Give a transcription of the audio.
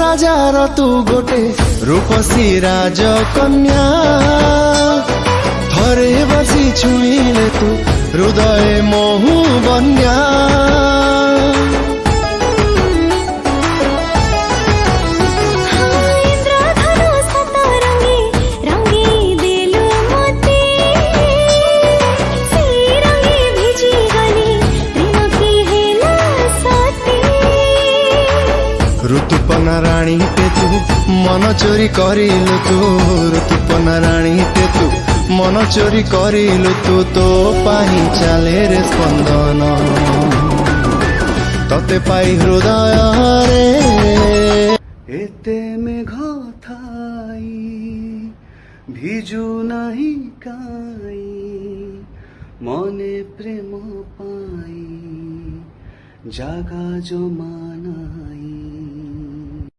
राजार तू गोटे रूपसी राजकन्या थरे बसी छुईले तू हृदय मोहु बन्या ऋतुपना राणी टे तू मन चोरी करिलु तू ऋतुपना राणी टे तू मन चोरी करिलु तू तो पाही चाले रे स्पंदन तते पाई हृदय रे एते मेघ थाई भिजु नाही काई मने प्रेम पाई जागा जमाना